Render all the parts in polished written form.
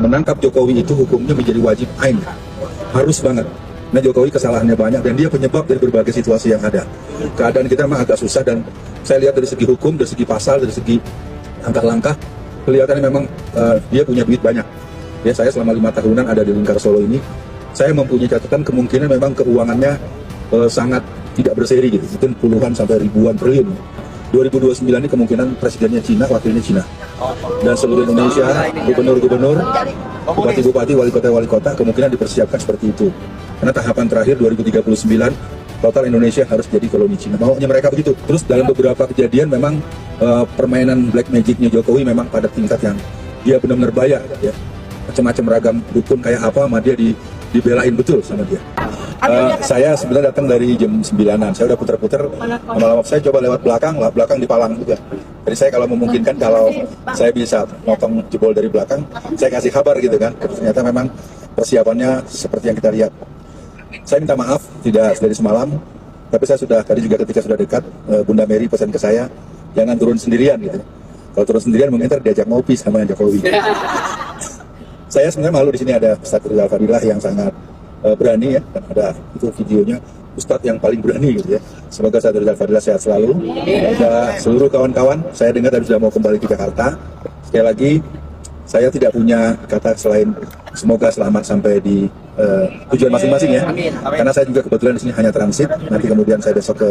menangkap Jokowi itu hukumnya menjadi wajib ain, harus banget. Nah, Jokowi kesalahannya banyak dan dia penyebab dari berbagai situasi yang ada. Keadaan kita memang agak susah dan saya lihat dari segi hukum, dari segi pasal, dari segi langkah-langkah, kelihatannya memang dia punya duit banyak. Ya, saya selama 5 tahunan ada di lingkar Solo ini, saya mempunyai catatan kemungkinan memang keuangannya sangat tidak berseri gitu, mungkin puluhan sampai ribuan triliun. 2029 ini kemungkinan presidennya Cina, wakilnya Cina. Dan seluruh Indonesia, gubernur-gubernur, bupati-bupati, wali kota kemungkinan dipersiapkan seperti itu. Karena tahapan terakhir 2039, total Indonesia harus jadi koloni Cina. Maunya mereka begitu. Terus dalam beberapa kejadian memang permainan black magicnya Jokowi memang pada tingkat yang dia benar-benar bayar. Ya. Macam-macam ragam dukun kayak apa sama dia dibelain betul sama dia. Saya sebenarnya datang dari jam 9-an, saya udah putar-putar, lama-lama saya coba lewat belakang di Palang juga. Jadi saya kalau memungkinkan, kalau saya bisa motong jebol dari belakang, saya kasih kabar gitu kan. Ternyata memang persiapannya seperti yang kita lihat. Saya minta maaf tidak dari semalam, tapi saya sudah tadi juga ketika sudah dekat, Bunda Mary pesan ke saya, jangan turun sendirian gitu. Kalau turun sendirian mungkin diajak ngopi sama Jokowi. Saya sebenarnya malu di sini ada Ustadz Rizal Fadilah yang sangat berani ya, dan ada itu videonya Ustadz yang paling berani gitu ya. Semoga Ustadz Rizal Fadilah sehat selalu. Dan seluruh kawan-kawan, saya dengar tadi sudah mau kembali ke Jakarta. Sekali lagi, saya tidak punya kata selain semoga selamat sampai di tujuan masing-masing ya. Karena saya juga kebetulan di sini hanya transit. Nanti kemudian saya besok ke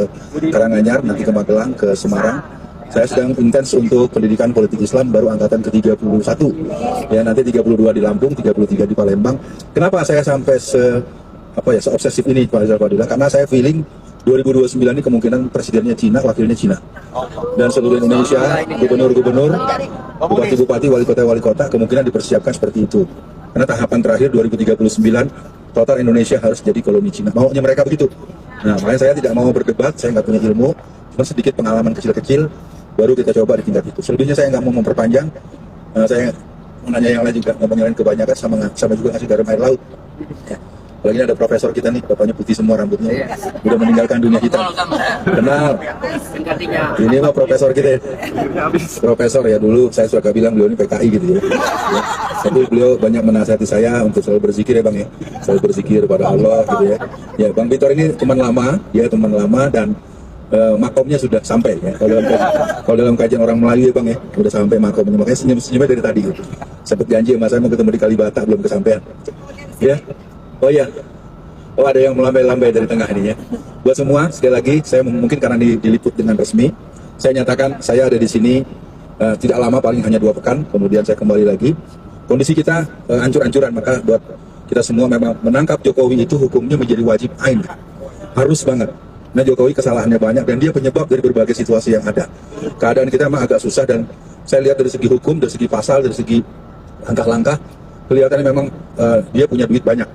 Karanganyar, nanti ke Magelang, ke Semarang. Saya sedang intens untuk pendidikan politik Islam baru angkatan ke-31. Ya, nanti 32 di Lampung, 33 di Palembang. Kenapa saya sampai seobsesif ini Pak Rizal Fadilah? Karena saya feeling 2029 ini kemungkinan presidennya Cina, wakilnya Cina. Dan seluruh Indonesia, gubernur-gubernur, bupati-bupati, wali kota kemungkinan dipersiapkan seperti itu. Karena tahapan terakhir 2039, total Indonesia harus jadi koloni Cina. Maunya mereka begitu. Nah, makanya saya tidak mau berdebat, saya nggak punya ilmu, cuma sedikit pengalaman kecil-kecil, baru kita coba di tingkat itu. Selebihnya saya nggak mau memperpanjang, saya mau nanya yang lain juga, nggak mau nyalain kebanyakan, sama juga ngasih garam air laut. Ya. Apalagi ada profesor kita nih, bapaknya putih semua rambutnya, udah meninggalkan dunia hitam. Kenal, ini mah profesor kita ya. Profesor ya, dulu saya suka bilang beliau ini PKI gitu ya. Tapi beliau banyak menasihati saya untuk selalu berzikir ya Bang ya, selalu berzikir pada Allah gitu ya. Ya, Bang Victor ini teman lama, dia teman lama dan makomnya sudah sampai ya. Kalau dalam kajian orang Melayu ya Bang ya, udah sampai makomnya, makanya senyum-senyumnya dari tadi gitu. Sempat janji sama saya mau ketemu di Kalibata, belum kesampaian. Ya. Oh iya, ada yang melambai-lambai dari tengah ini ya. Buat semua, sekali lagi, saya mungkin karena diliput dengan resmi, saya nyatakan saya ada di sini tidak lama, paling hanya 2 pekan, kemudian saya kembali lagi. Kondisi kita ancur-ancuran, maka buat kita semua memang menangkap Jokowi itu hukumnya menjadi wajib ain, harus banget. Nah, Jokowi kesalahannya banyak dan dia penyebab dari berbagai situasi yang ada. Keadaan kita memang agak susah dan saya lihat dari segi hukum, dari segi pasal, dari segi langkah-langkah, kelihatannya memang dia punya duit banyak.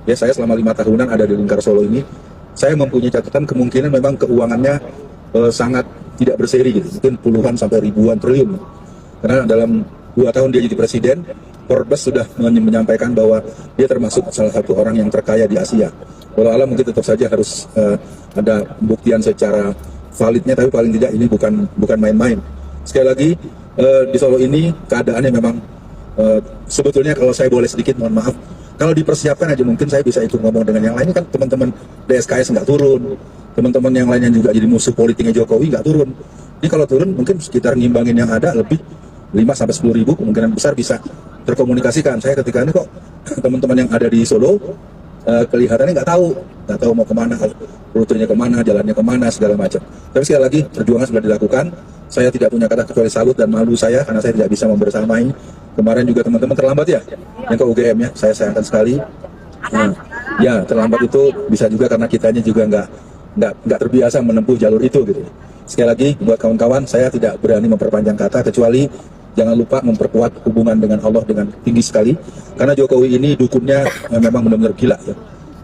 Ya, saya selama 5 tahunan ada di lingkar Solo ini, saya mempunyai catatan kemungkinan memang keuangannya sangat tidak berseri gitu, mungkin puluhan sampai ribuan triliun. Karena dalam 2 tahun dia jadi presiden, Forbes sudah menyampaikan bahwa dia termasuk salah satu orang yang terkaya di Asia. Walau mungkin tetap saja harus ada pembuktian secara validnya, tapi paling tidak ini bukan main-main. Sekali lagi, di Solo ini keadaannya memang sebetulnya kalau saya boleh sedikit mohon maaf, kalau dipersiapkan aja mungkin saya bisa itu ngomong dengan yang lain. Kan teman-teman DSKS nggak turun, teman-teman yang lainnya juga jadi musuh politiknya Jokowi nggak turun. Ini kalau turun mungkin sekitar ngimbangin yang ada lebih 5-10 ribu, kemungkinan besar bisa terkomunikasikan. Saya ketika ini kok teman-teman yang ada di Solo kelihatannya nggak tahu mau kemana, rutenya kemana, jalannya kemana, segala macam. Tapi sekali lagi perjuangan sudah dilakukan. Saya tidak punya kata kecuali salut dan malu saya karena saya tidak bisa membersamai. Kemarin juga teman-teman terlambat ya, yang ke UGM ya, saya sayangkan sekali. Nah, ya terlambat itu bisa juga karena kitanya juga nggak terbiasa menempuh jalur itu gitu. Sekali lagi buat kawan-kawan, saya tidak berani memperpanjang kata kecuali jangan lupa memperkuat hubungan dengan Allah dengan tinggi sekali. Karena Jokowi ini dukunnya memang benar-benar gila ya.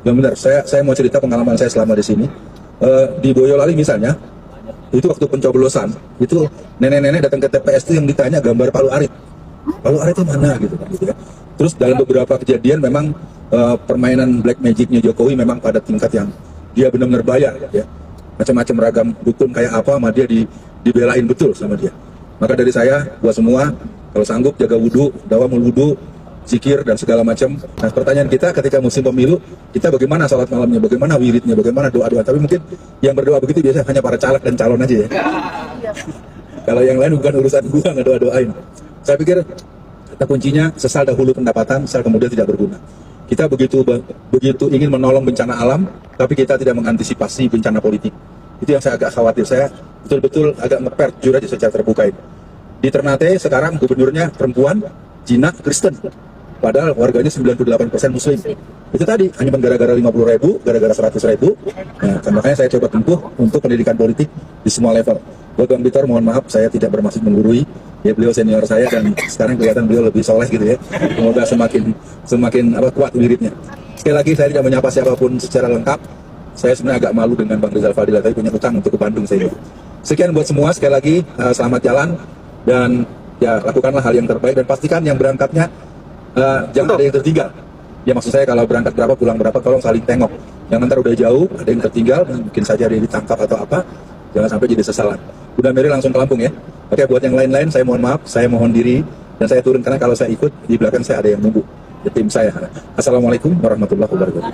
Benar-benar. Saya mau cerita pengalaman saya selama di sini. Di Boyolali misalnya, itu waktu pencoblosan, itu nenek-nenek datang ke TPS itu yang ditanya gambar Palu Arit. Palu Arit itu mana gitu ya. Terus dalam beberapa kejadian memang permainan black magicnya Jokowi memang pada tingkat yang dia benar-benar bayar ya. Macam-macam ragam dukun kayak apa sama dia dibelain betul sama dia. Maka dari saya buat semua, kalau sanggup jaga wudhu, dawamul wudhu, zikir dan segala macam. Nah, pertanyaan kita ketika musim pemilu, kita bagaimana salat malamnya, bagaimana wiridnya, bagaimana doa-doa. Tapi mungkin yang berdoa begitu biasanya hanya para caleg dan calon aja ya. Kalau yang lain bukan urusan gua nggak doa-doain. Saya pikir kata kuncinya sesal dahulu pendapatan, sesal kemudian tidak berguna. Kita begitu ingin menolong bencana alam, tapi kita tidak mengantisipasi bencana politik. Itu yang saya agak khawatir. Saya betul-betul agak ngepert jujur aja secara terbuka ini. Di Ternate sekarang gubernurnya perempuan, Cina, Kristen. Padahal warganya 98% Muslim. Itu tadi, hanya gara-gara 50.000, gara-gara 100.000. Nah, makanya saya coba tempuh untuk pendidikan politik di semua level. Buat Bang Victor, mohon maaf, saya tidak bermaksud menggurui. Ya, beliau senior saya dan sekarang kelihatan beliau lebih soleh gitu ya. Semoga semakin kuat wiridnya. Sekali lagi, saya tidak menyapa siapapun secara lengkap. Saya sebenarnya agak malu dengan Bang Rizal Fadila, tapi punya utang untuk ke Bandung saya. Sekian buat semua, sekali lagi, selamat jalan. Dan ya, lakukanlah hal yang terbaik dan pastikan yang berangkatnya jangan ada yang tertinggal. Ya maksud saya kalau berangkat berapa pulang berapa tolong saling tengok. Yang nanti udah jauh ada yang tertinggal mungkin saja ada yang ditangkap atau apa, jangan sampai jadi sesalan. Udah Mary langsung ke Lampung ya. Oke, buat yang lain-lain saya mohon maaf, saya mohon diri dan saya turun karena kalau saya ikut di belakang saya ada yang nunggu, ya, tim saya. Assalamualaikum warahmatullahi wabarakatuh.